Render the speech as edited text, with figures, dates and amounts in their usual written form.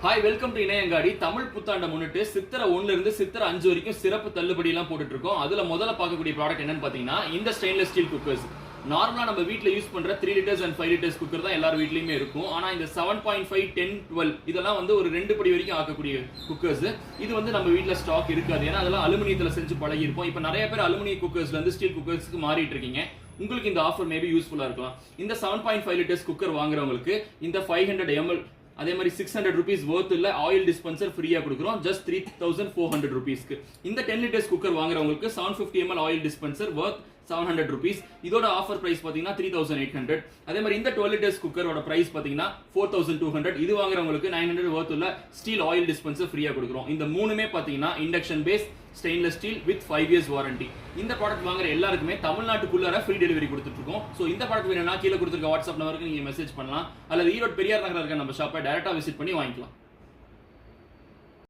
Hi, welcome to இணையங்காடி. தமிழ் புத்தாண்டை முன்னிட்டு சித்திரை 1 இருந்து சித்திரை 5 வரைக்கும் சிறப்பு தள்ளுபடி எல்லாம் போட்டுட்டு இருக்கோம். அதுல முதல்ல பார்க்கக்கூடிய ப்ராடக்ட் என்னன்னு பாத்தீங்கன்னா இந்த ஸ்டெயின்லெஸ் ஸ்டீல் குக்கர்ஸ். நார்மலா நம்ம வீட்ல யூஸ் பண்ற 3 லிட்டர்ஸ் அண்ட் 5 லிட்டர்ஸ் குக்கர் தான் எல்லார் வீட்லயுமே இருக்கும். ஆனா இந்த 7.5, 10, 12 இதெல்லாம் வந்து ஒரு 2 படி வரைக்கும் ஆக்கக்கூடிய குக்கர்ஸ். இது வந்து நம்ம வீட்ல ஸ்டாக் இருக்காது. ஏன்னா அதெல்லாம் அலுமினியத்துல செஞ்சு பழகி இருப்போம். இப்போ நிறைய பேர் அலுமினிய குக்கர்ஸ்ல இருந்து ஸ்டீல் குக்கர்ஸ்க்கு மாறிட்டு இருக்கீங்க. உங்களுக்கு இந்த ஆஃபர் மேபி யூஸ்ஃபுல்லா இருக்கலாம். இந்த 7.5 லிட்டர்ஸ் குக்கர் வாங்குறவங்களுக்கு இந்த 500 ml அதே மாதிரி 600 rupees worth இல்ல ஆயில் டிஸ்பென்சர் ஃப்ரீயா கொடுக்குறோம். ஜஸ்ட் 3400 rupeesக்கு. இந்த 10 லிட்டர்ஸ் குக்கர் வாங்குறவங்களுக்கு 750 ml oil dispenser worth 700 rupees. இதோட ஆஃபர் பிரைஸ் பாத்தீங்கன்னா 3800. அதே மாதிரி இந்த 12 லிட்டர்ஸ் குக்கரோட பிரைஸ் பாத்தீங்கன்னா 4200. இது வாங்குறவங்களுக்கு 900 worth உள்ள ஸ்டீல் ஆயில் டிஸ்பென்சர் ஃப்ரீயா கொடுக்குறோம். இந்த மூணுமே பாத்தீங்கன்னா induction base stainless steel with 5 years warranty. இந்த ப்ராடக்ட் வாங்குற எல்லாருக்குமே தமிழ்நாட்டுக்குள்ளார ஃப்ரீ டெலிவரி கொடுத்துட்டு இருக்கோம். சோ இந்த ப்ராடக்ட் வேணும்னா கீழே கொடுத்துருக்க வாட்ஸ்அப் நம்பருக்கு நீங்க மெசேஜ் பண்ணலாம், அல்லது ஈரோடு பெரியார் நகர் இருக்க நம்ம ஷாப்பை டைரக்டா விசிட் பண்ணி வாங்கிக்கலாம்.